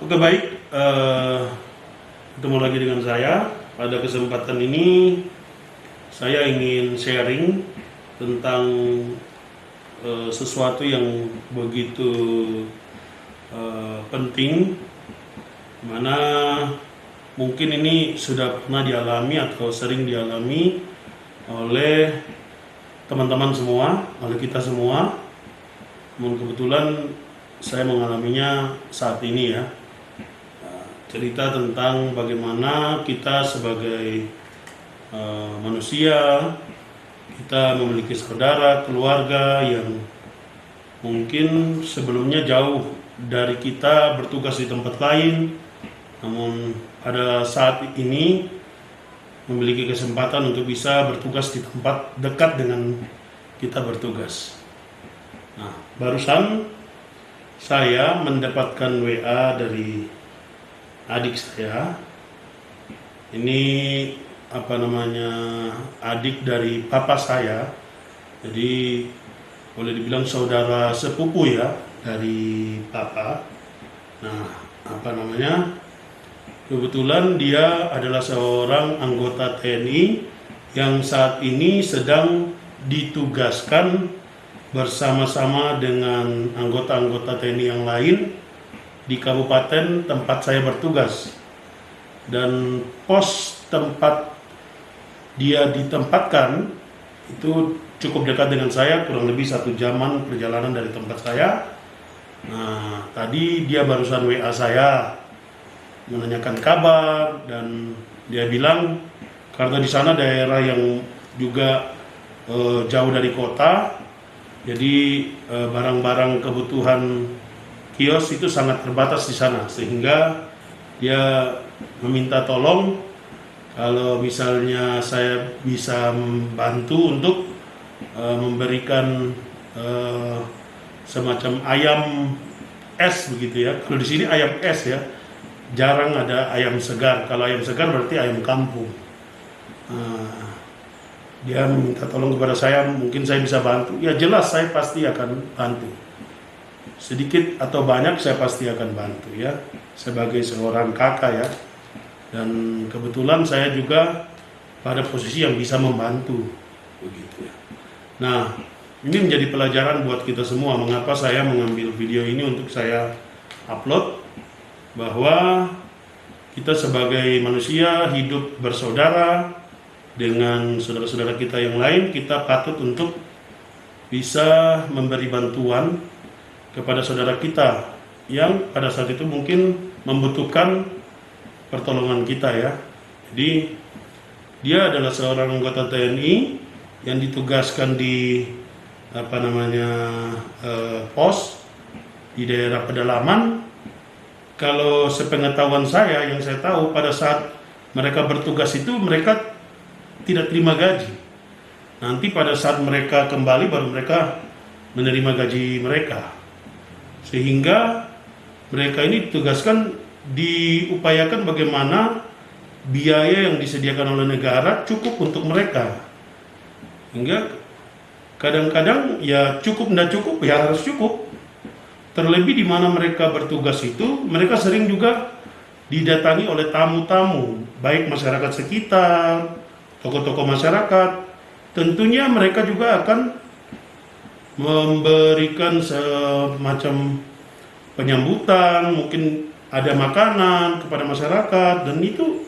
Oke baik, ketemu lagi dengan saya. Pada kesempatan ini saya ingin sharing tentang sesuatu yang begitu penting, mana mungkin ini sudah pernah dialami atau sering dialami oleh teman-teman semua, oleh kita semua. Namun kebetulan saya mengalaminya saat ini ya. Cerita tentang bagaimana kita sebagai manusia, kita memiliki saudara, keluarga yang mungkin sebelumnya jauh dari kita, bertugas di tempat lain, namun pada saat ini memiliki kesempatan untuk bisa bertugas di tempat dekat dengan kita bertugas. Nah, barusan saya mendapatkan WA dari adik saya. Ini adik dari papa saya. Jadi boleh dibilang saudara sepupu ya dari papa. Nah, kebetulan dia adalah seorang anggota TNI yang saat ini sedang ditugaskan bersama-sama dengan anggota-anggota TNI yang lain di kabupaten tempat saya bertugas, dan pos tempat dia ditempatkan itu cukup dekat dengan saya, kurang lebih 1 jaman perjalanan dari tempat saya. Nah, tadi dia barusan WA saya menanyakan kabar, dan dia bilang karena di sana daerah yang juga jauh dari kota, jadi barang-barang kebutuhan kios itu sangat terbatas di sana, sehingga dia meminta tolong kalau misalnya saya bisa membantu untuk memberikan semacam ayam es begitu ya. Kalau di sini ayam es ya, jarang ada ayam segar. Kalau ayam segar berarti ayam kampung. Dia meminta tolong kepada saya, mungkin saya bisa bantu. Ya jelas saya pasti akan bantu. Sedikit atau banyak saya pasti akan bantu ya, sebagai seorang kakak ya. Dan kebetulan saya juga pada posisi yang bisa membantu begitu ya. Nah, ini menjadi pelajaran buat kita semua. Mengapa saya mengambil video ini untuk saya upload, bahwa kita sebagai manusia hidup bersaudara dengan saudara-saudara kita yang lain, kita patut untuk bisa memberi bantuan kepada saudara kita yang pada saat itu mungkin membutuhkan pertolongan kita ya. Jadi dia adalah seorang anggota TNI yang ditugaskan di pos di daerah pedalaman. Kalau sepengetahuan saya, yang saya tahu, pada saat mereka bertugas itu mereka tidak terima gaji. Nanti pada saat mereka kembali baru mereka menerima gaji mereka. Sehingga mereka ini ditugaskan, diupayakan bagaimana biaya yang disediakan oleh negara cukup untuk mereka. Hingga kadang-kadang ya cukup tidak cukup, ya harus cukup. Terlebih di mana mereka bertugas itu, mereka sering juga didatangi oleh tamu-tamu, baik masyarakat sekitar, tokoh-tokoh masyarakat. Tentunya mereka juga akan memberikan semacam penyambutan, mungkin ada makanan kepada masyarakat, dan itu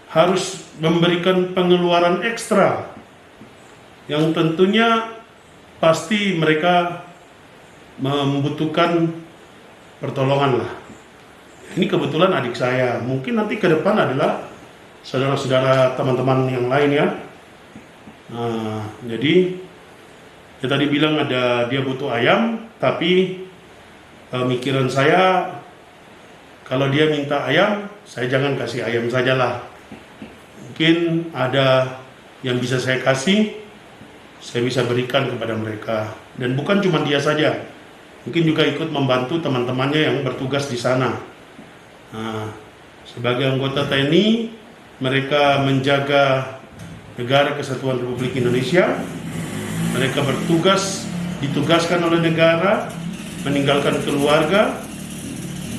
harus memberikan pengeluaran ekstra yang tentunya pasti mereka membutuhkan pertolongan lah. Ini kebetulan adik saya, mungkin nanti ke depan adalah saudara-saudara teman-teman yang lain ya. Nah, jadi ya tadi bilang ada dia butuh ayam, tapi pemikiran saya kalau dia minta ayam, saya jangan kasih ayam sajalah. Mungkin ada yang bisa saya kasih, saya bisa berikan kepada mereka. Dan bukan cuma dia saja, mungkin juga ikut membantu teman-temannya yang bertugas di sana. Nah, sebagai anggota TNI, mereka menjaga negara Kesatuan Republik Indonesia. Mereka ditugaskan oleh negara, meninggalkan keluarga,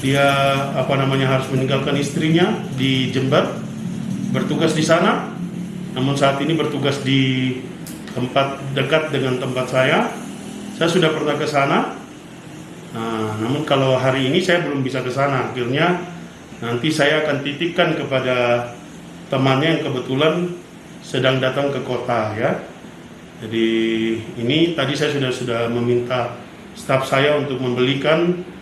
Dia harus meninggalkan istrinya di Jember, bertugas di sana. Namun saat ini bertugas di tempat dekat dengan tempat saya. Saya sudah pernah ke sana. Nah, namun kalau hari ini saya belum bisa ke sana. Akhirnya nanti saya akan titipkan kepada temannya yang kebetulan sedang datang ke kota ya. Jadi ini tadi saya sudah meminta staf saya untuk membelikan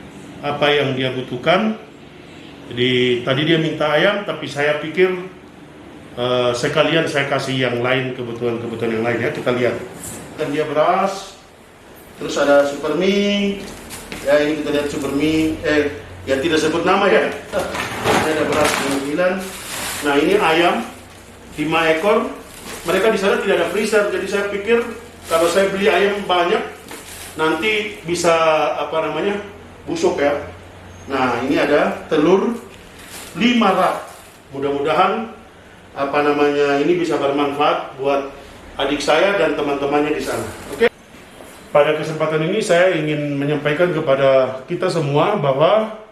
apa yang dia butuhkan. Jadi tadi dia minta ayam, tapi saya pikir sekalian saya kasih yang lain, kebutuhan yang lain ya. Kita lihat. Dan dia beras, terus ada supermie. Ya ini kita lihat supermie. Ya tidak sebut nama ya. Ini ada beras 9. Nah ini ayam 5 ekor. Mereka di sana tidak ada freezer, jadi saya pikir kalau saya beli ayam banyak nanti bisa busuk ya. Nah ini ada telur 5 rak. Mudah-mudahan ini bisa bermanfaat buat adik saya dan teman-temannya di sana. Oke. Pada kesempatan ini saya ingin menyampaikan kepada kita semua bahwa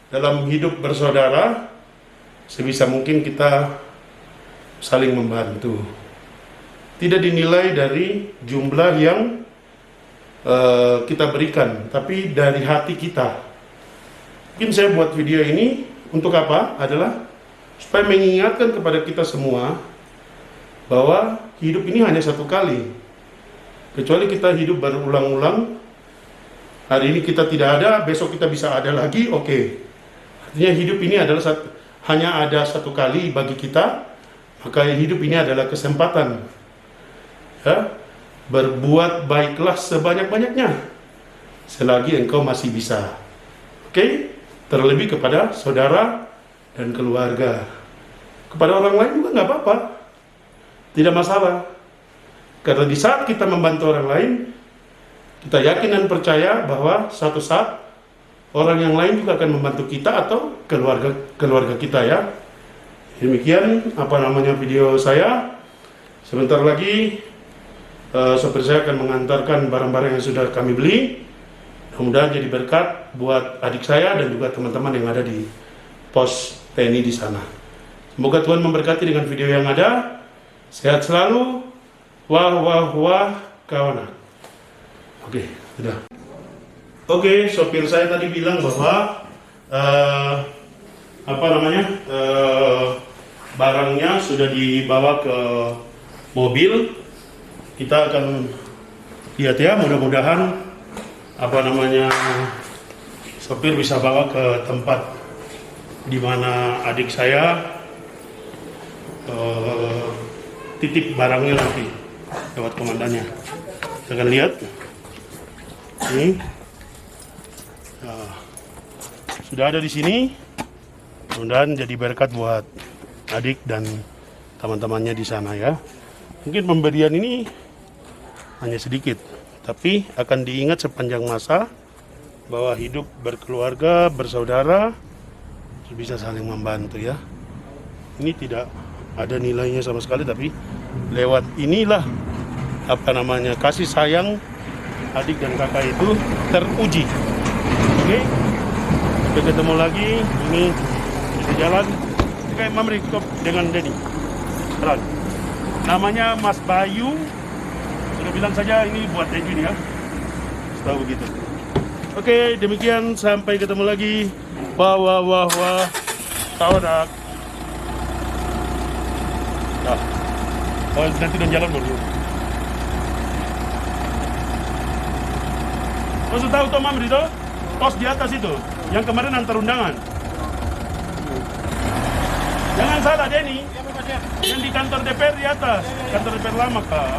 dalam hidup bersaudara sebisa mungkin kita saling membantu. Tidak dinilai dari jumlah yang kita berikan, tapi dari hati kita. Mungkin saya buat video ini untuk apa? Adalah supaya mengingatkan kepada kita semua bahwa hidup ini hanya satu kali. Kecuali kita hidup berulang-ulang, hari ini kita tidak ada, besok kita bisa ada lagi, oke. Artinya hidup ini adalah hanya ada satu kali bagi kita, maka hidup ini adalah kesempatan. Ya, berbuat baiklah sebanyak-banyaknya selagi engkau masih bisa. Oke? Terlebih kepada saudara dan keluarga. Kepada orang lain juga nggak apa-apa, tidak masalah. Karena di saat kita membantu orang lain, kita yakin dan percaya bahwa suatu saat orang yang lain juga akan membantu kita atau keluarga kita ya. Demikian video saya. Sebentar lagi sopir saya akan mengantarkan barang-barang yang sudah kami beli. Mudah-mudahan jadi berkat buat adik saya dan juga teman-teman yang ada di pos TNI di sana. Semoga Tuhan memberkati dengan video yang ada. Sehat selalu. Wah kawan. Oke, sudah. Oke, sopir saya tadi bilang bahwa barangnya sudah dibawa ke mobil. Kita akan lihat ya, mudah-mudahan sopir bisa bawa ke tempat di mana adik saya titip barangnya nanti lewat komandannya. Kita akan lihat ini sudah ada di sini. Mudah-mudahan jadi berkat buat adik dan teman-temannya di sana ya. Mungkin pemberian ini hanya sedikit, tapi akan diingat sepanjang masa bahwa hidup berkeluarga, bersaudara, bisa saling membantu ya. Ini tidak ada nilainya sama sekali, tapi lewat inilah kasih sayang adik dan kakak itu teruji. Oke, sampai ketemu lagi. Ini kita jalan kayak Mamri dengan Denny. Jalan. Namanya Mas Bayu. Sudah bilang saja ini buat Edwin ya. Tahu begitu. Oke, demikian sampai ketemu lagi. Wah. Tawadak. Nah. Oh, nanti dan jalan dulu. Kau sudah tahu Tom Amri itu? Pos di atas itu, yang kemarin antar undangan. Jangan salah Denny. Yang di kantor DPR di atas, kantor DPR lama kak.